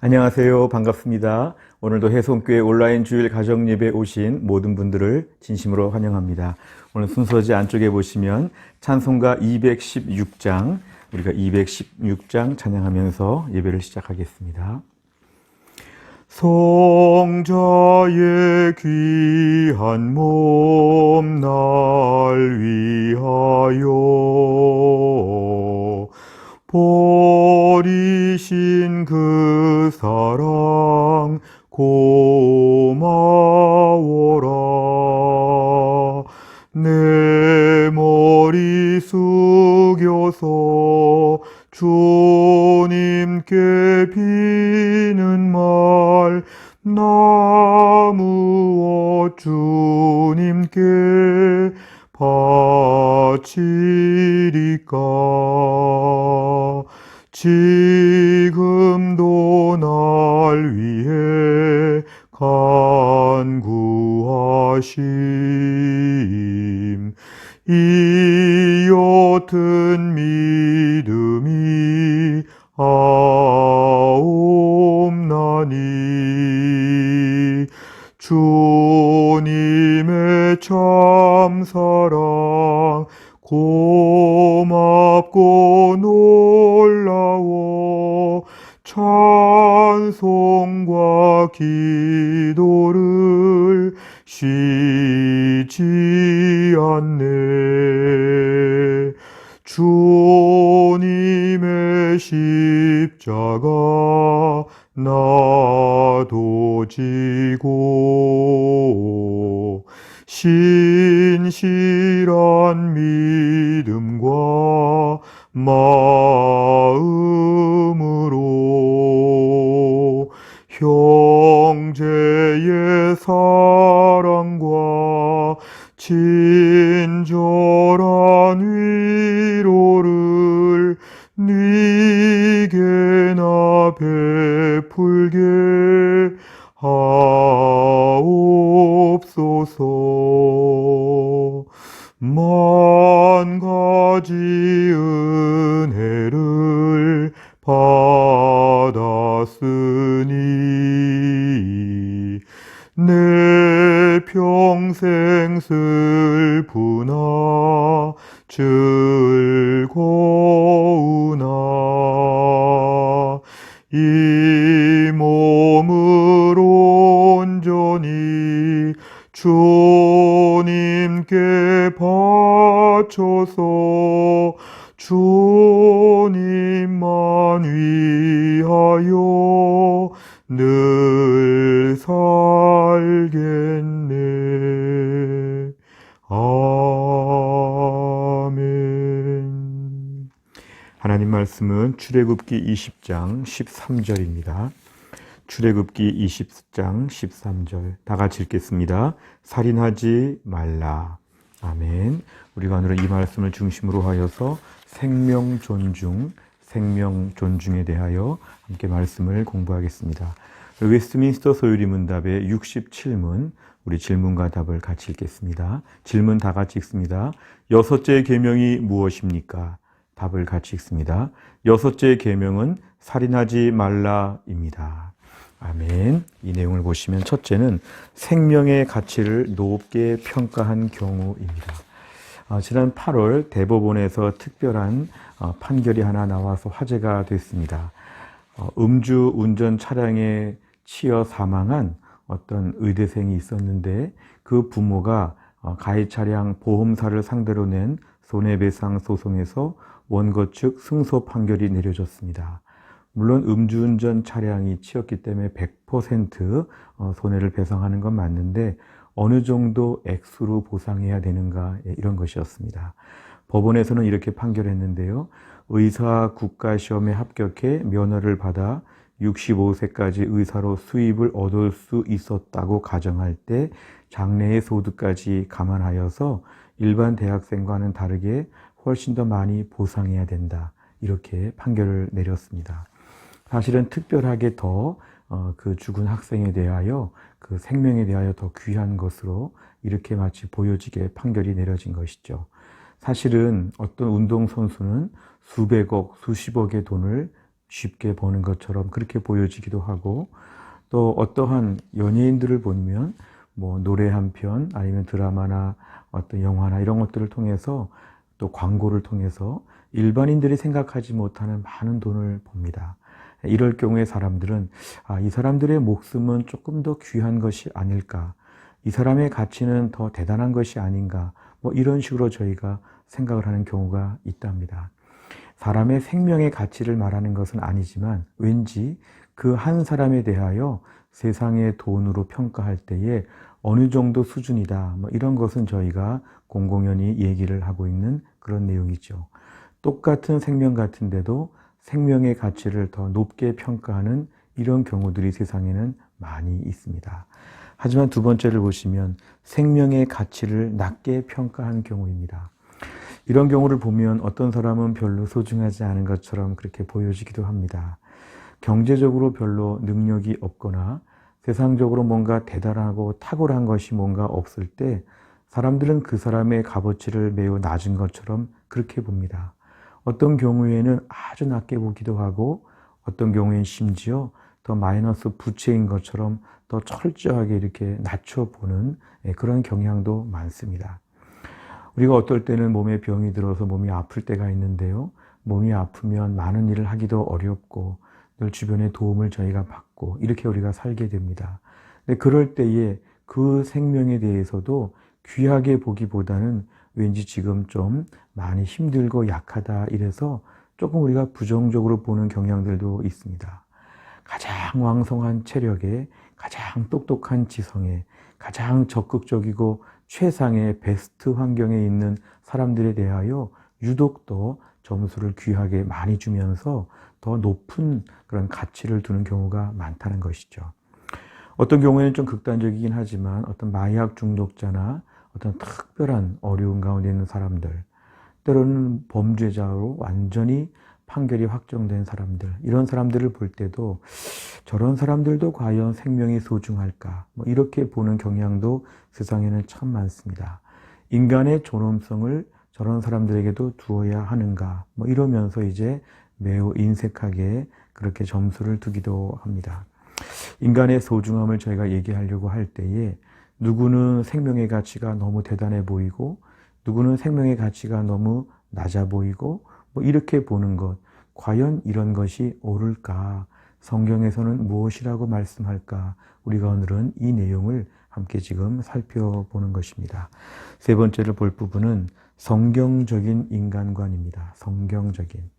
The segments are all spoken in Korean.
안녕하세요. 반갑습니다. 오늘도 해송교회 온라인 주일 가정예배 오신 모든 분들을 진심으로 환영합니다. 오늘 순서지 안쪽에 보시면 찬송가 216장, 우리가 216장 찬양하면서 예배를 시작하겠습니다. 성자의 귀한 몸 날 위하여 버리신 그 사랑 고마워라. 내 머리 숙여서 주님께 비는 말 나무어 주님께 바치리까. 지금도 날 위해 간구하심 이 옅은 믿음이 아옵나니 주님의 참사랑 고맙고 놀라워 찬송과 기도를 쉬지 않네. 주님의 십자가 나도 지고 신실한 믿음과 마음으로 형제의 사랑과 친절한 위로를 네게나 베풀게 하옵소서. 만 가지 은혜를 받았으니 내 평생 슬프나 즐거우나 이 몸을 온전히 주님께 바쳐서 주님만 위하여 늘 살겠네. 아멘. 하나님 말씀은 출애굽기 20장 13절입니다. 출애굽기 20장 13절 다 같이 읽겠습니다. 살인하지 말라. 아멘. 우리가 오늘은 이 말씀을 중심으로 하여서 생명 존중에 대하여 함께 말씀을 공부하겠습니다. 웨스트민스터 소유리 문답의 67문, 우리 질문과 답을 같이 읽겠습니다. 질문 다 같이 읽습니다. 여섯째 계명이 무엇입니까? 답을 같이 읽습니다. 여섯째 계명은 살인하지 말라입니다. 아멘. 이 내용을 보시면 첫째는 생명의 가치를 높게 평가한 경우입니다. 지난 8월 대법원에서 특별한 판결이 하나 나와서 화제가 됐습니다. 음주 운전 차량에 치여 사망한 어떤 의대생이 있었는데 그 부모가 가해 차량 보험사를 상대로 낸 손해배상 소송에서 원고 측 승소 판결이 내려졌습니다. 물론 음주운전 차량이 치였기 때문에 100% 손해를 배상하는 건 맞는데 어느 정도 액수로 보상해야 되는가, 이런 것이었습니다. 법원에서는 이렇게 판결했는데요. 의사 국가시험에 합격해 면허를 받아 65세까지 의사로 수입을 얻을 수 있었다고 가정할 때 장래의 소득까지 감안하여서 일반 대학생과는 다르게 훨씬 더 많이 보상해야 된다. 이렇게 판결을 내렸습니다. 사실은 특별하게 더 그 죽은 학생에 대하여 그 생명에 대하여 더 귀한 것으로 이렇게 마치 보여지게 판결이 내려진 것이죠. 사실은 어떤 운동선수는 수백억, 수십억의 돈을 쉽게 보는 것처럼 그렇게 보여지기도 하고, 또 어떠한 연예인들을 보면 뭐 노래 한 편 아니면 드라마나 어떤 영화나 이런 것들을 통해서 또 광고를 통해서 일반인들이 생각하지 못하는 많은 돈을 봅니다. 이럴 경우에 사람들은 이 사람들의 목숨은 조금 더 귀한 것이 아닐까, 이 사람의 가치는 더 대단한 것이 아닌가, 뭐 이런 식으로 저희가 생각을 하는 경우가 있답니다. 사람의 생명의 가치를 말하는 것은 아니지만 왠지 그 한 사람에 대하여 세상의 돈으로 평가할 때에 어느 정도 수준이다, 뭐 이런 것은 저희가 공공연히 얘기를 하고 있는 그런 내용이죠. 똑같은 생명 같은데도 생명의 가치를 더 높게 평가하는 이런 경우들이 세상에는 많이 있습니다. 하지만 두 번째를 보시면 생명의 가치를 낮게 평가하는 경우입니다. 이런 경우를 보면 어떤 사람은 별로 소중하지 않은 것처럼 그렇게 보여지기도 합니다. 경제적으로 별로 능력이 없거나 세상적으로 뭔가 대단하고 탁월한 것이 뭔가 없을 때 사람들은 그 사람의 값어치를 매우 낮은 것처럼 그렇게 봅니다. 어떤 경우에는 아주 낮게 보기도 하고, 어떤 경우에는 심지어 더 마이너스 부채인 것처럼 더 철저하게 이렇게 낮춰보는 그런 경향도 많습니다. 우리가 어떨 때는 몸에 병이 들어서 몸이 아플 때가 있는데요. 몸이 아프면 많은 일을 하기도 어렵고 늘 주변의 도움을 저희가 받고 이렇게 우리가 살게 됩니다. 근데 그럴 때에 그 생명에 대해서도 귀하게 보기보다는 왠지 지금 좀 많이 힘들고 약하다 이래서 조금 우리가 부정적으로 보는 경향들도 있습니다. 가장 왕성한 체력에, 가장 똑똑한 지성에, 가장 적극적이고 최상의 베스트 환경에 있는 사람들에 대하여 유독 더 점수를 귀하게 많이 주면서 더 높은 그런 가치를 두는 경우가 많다는 것이죠. 어떤 경우에는 좀 극단적이긴 하지만 어떤 마약 중독자나 어떤 특별한 어려운 가운데 있는 사람들, 때로는 범죄자로 완전히 판결이 확정된 사람들, 이런 사람들을 볼 때도 저런 사람들도 과연 생명이 소중할까? 뭐 이렇게 보는 경향도 세상에는 참 많습니다. 인간의 존엄성을 저런 사람들에게도 두어야 하는가? 뭐 이러면서 이제 매우 인색하게 그렇게 점수를 두기도 합니다. 인간의 소중함을 저희가 얘기하려고 할 때에 누구는 생명의 가치가 너무 대단해 보이고 누구는 생명의 가치가 너무 낮아 보이고 뭐 이렇게 보는 것, 과연 이런 것이 옳을까? 성경에서는 무엇이라고 말씀할까? 우리가 오늘은 이 내용을 함께 지금 살펴보는 것입니다. 세 번째로 볼 부분은 성경적인 인간관입니다. 성경적인.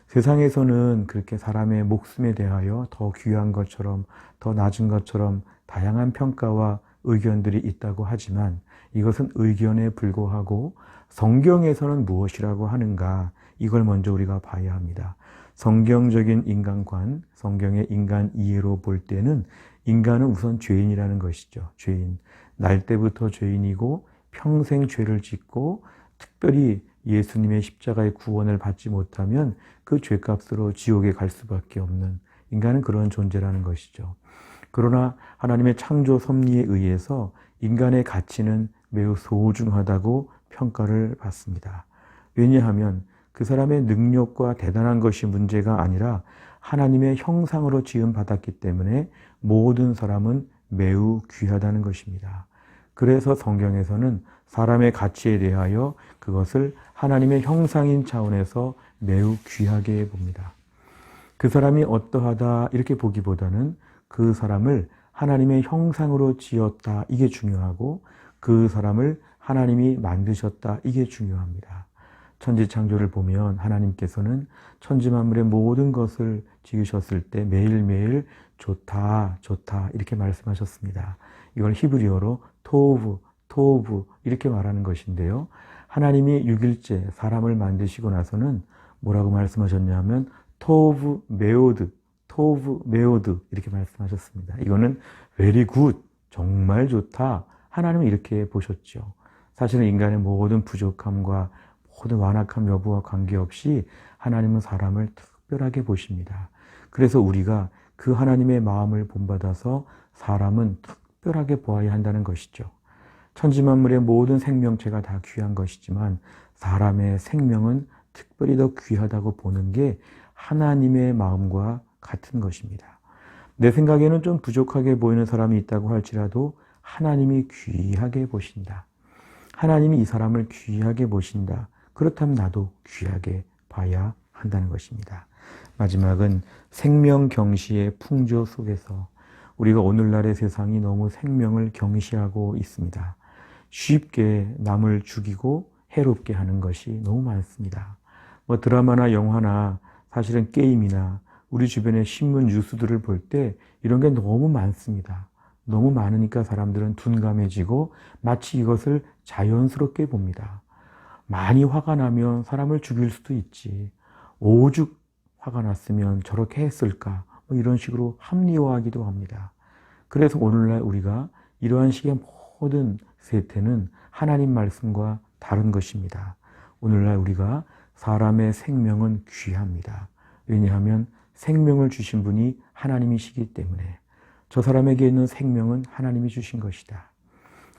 세상에서는 그렇게 사람의 목숨에 대하여 더 귀한 것처럼, 더 낮은 것처럼 다양한 평가와 의견들이 있다고 하지만 이것은 의견에 불과하고 성경에서는 무엇이라고 하는가, 이걸 먼저 우리가 봐야 합니다. 성경적인 인간관, 성경의 인간 이해로 볼 때는 인간은 우선 죄인이라는 것이죠. 죄인. 날 때부터 죄인이고 평생 죄를 짓고 특별히 예수님의 십자가의 구원을 받지 못하면 그 죄값으로 지옥에 갈 수밖에 없는, 인간은 그런 존재라는 것이죠. 그러나 하나님의 창조 섭리에 의해서 인간의 가치는 매우 소중하다고 평가를 받습니다. 왜냐하면 그 사람의 능력과 대단한 것이 문제가 아니라 하나님의 형상으로 지음받았기 때문에 모든 사람은 매우 귀하다는 것입니다. 그래서 성경에서는 사람의 가치에 대하여 그것을 하나님의 형상인 차원에서 매우 귀하게 봅니다. 그 사람이 어떠하다 이렇게 보기보다는 그 사람을 하나님의 형상으로 지었다, 이게 중요하고 그 사람을 하나님이 만드셨다, 이게 중요합니다. 천지창조를 보면 하나님께서는 천지만물의 모든 것을 지으셨을 때 매일매일 좋다, 좋다 이렇게 말씀하셨습니다. 이걸 히브리어로 토브 이렇게 말하는 것인데요. 하나님이 6일째 사람을 만드시고 나서는 뭐라고 말씀하셨냐면 토브 메오드 이렇게 말씀하셨습니다. 이거는 very good, 정말 좋다. 하나님은 이렇게 보셨죠. 사실은 인간의 모든 부족함과 모든 완악함 여부와 관계없이 하나님은 사람을 특별하게 보십니다. 그래서 우리가 그 하나님의 마음을 본받아서 사람은 특별하게 보아야 한다는 것이죠. 천지만물의 모든 생명체가 다 귀한 것이지만 사람의 생명은 특별히 더 귀하다고 보는 게 하나님의 마음과 같은 것입니다. 내 생각에는 좀 부족하게 보이는 사람이 있다고 할지라도 하나님이 귀하게 보신다. 하나님이 이 사람을 귀하게 보신다. 그렇다면 나도 귀하게 봐야 한다는 것입니다. 마지막은 생명 경시의 풍조 속에서 우리가 오늘날의 세상이 너무 생명을 경시하고 있습니다. 쉽게 남을 죽이고 해롭게 하는 것이 너무 많습니다. 드라마나 영화나 사실은 게임이나 우리 주변의 신문 뉴스들을 볼 때 이런 게 너무 많습니다. 너무 많으니까 사람들은 둔감해지고 마치 이것을 자연스럽게 봅니다. 많이 화가 나면 사람을 죽일 수도 있지. 오죽 화가 났으면 저렇게 했을까? 이런 식으로 합리화하기도 합니다. 그래서 오늘날 우리가 이러한 식의 모든 세태는 하나님 말씀과 다른 것입니다. 오늘날 우리가 사람의 생명은 귀합니다. 왜냐하면 생명을 주신 분이 하나님이시기 때문에 저 사람에게 있는 생명은 하나님이 주신 것이다.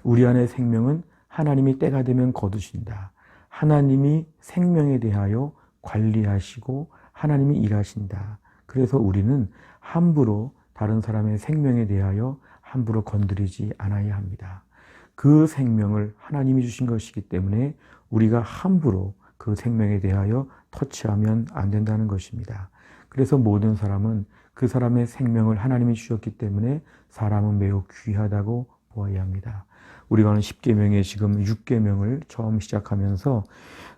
우리 안의 생명은 하나님이 때가 되면 거두신다. 하나님이 생명에 대하여 관리하시고 하나님이 일하신다. 그래서 우리는 함부로 다른 사람의 생명에 대하여 함부로 건드리지 않아야 합니다. 그 생명을 하나님이 주신 것이기 때문에 우리가 함부로 그 생명에 대하여 터치하면 안 된다는 것입니다. 그래서 모든 사람은 그 사람의 생명을 하나님이 주셨기 때문에 사람은 매우 귀하다고 보아야 합니다. 우리가 오늘 10계명에 지금 6계명을 처음 시작하면서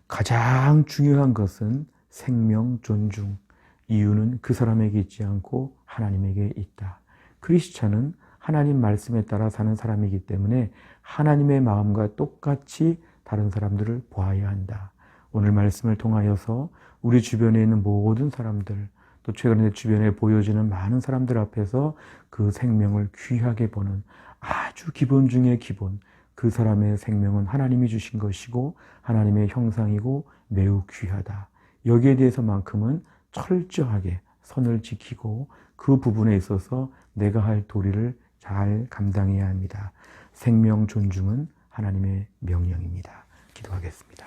가장 중요한 것은 생명 존중. 이유는 그 사람에게 있지 않고 하나님에게 있다. 크리스찬은 하나님 말씀에 따라 사는 사람이기 때문에 하나님의 마음과 똑같이 다른 사람들을 보아야 한다. 오늘 말씀을 통하여서 우리 주변에 있는 모든 사람들, 또 최근에 주변에 보여지는 많은 사람들 앞에서 그 생명을 귀하게 보는 아주 기본 중의 기본, 그 사람의 생명은 하나님이 주신 것이고 하나님의 형상이고 매우 귀하다. 여기에 대해서만큼은 철저하게 선을 지키고 그 부분에 있어서 내가 할 도리를 잘 감당해야 합니다. 생명 존중은 하나님의 명령입니다. 기도하겠습니다.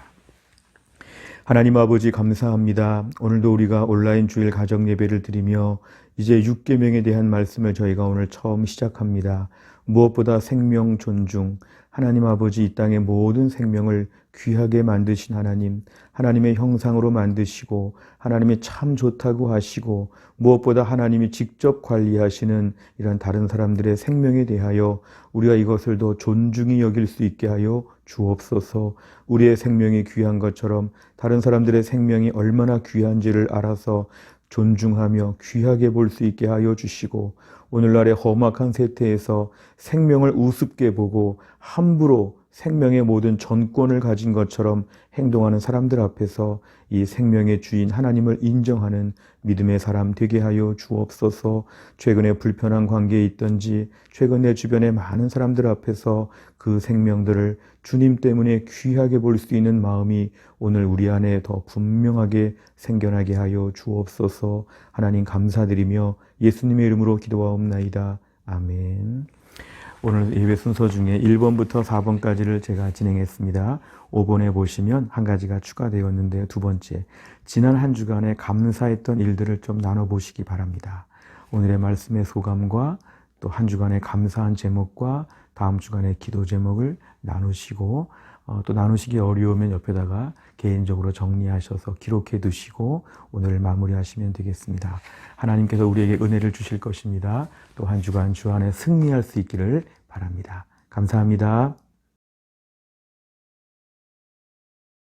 하나님 아버지 감사합니다. 오늘도 우리가 온라인 주일 가정 예배를 드리며 이제 6계명에 대한 말씀을 저희가 오늘 처음 시작합니다. 무엇보다 생명 존중, 하나님 아버지 이 땅의 모든 생명을 귀하게 만드신 하나님, 하나님의 형상으로 만드시고 하나님이 참 좋다고 하시고 무엇보다 하나님이 직접 관리하시는 이런 다른 사람들의 생명에 대하여 우리가 이것을 더 존중히 여길 수 있게 하여 주옵소서. 우리의 생명이 귀한 것처럼 다른 사람들의 생명이 얼마나 귀한지를 알아서 존중하며 귀하게 볼 수 있게 하여 주시고 오늘날의 험악한 세태에서 생명을 우습게 보고 함부로 생명의 모든 전권을 가진 것처럼 행동하는 사람들 앞에서 이 생명의 주인 하나님을 인정하는 믿음의 사람 되게 하여 주옵소서. 최근에 불편한 관계에 있던지 최근 내 주변의 많은 사람들 앞에서 그 생명들을 주님 때문에 귀하게 볼 수 있는 마음이 오늘 우리 안에 더 분명하게 생겨나게 하여 주옵소서. 하나님 감사드리며 예수님의 이름으로 기도하옵나이다. 아멘. 오늘 예배 순서 중에 1번부터 4번까지를 제가 진행했습니다. 5번에 보시면 한 가지가 추가되었는데요. 두 번째, 지난 한 주간에 감사했던 일들을 좀 나눠보시기 바랍니다. 오늘의 말씀의 소감과 또 한 주간의 감사한 제목과 다음 주간의 기도 제목을 나누시고 또 나누시기 어려우면 옆에다가 개인적으로 정리하셔서 기록해 두시고 오늘 마무리하시면 되겠습니다. 하나님께서 우리에게 은혜를 주실 것입니다. 또 한 주간 주 안에 승리할 수 있기를 바랍니다. 감사합니다.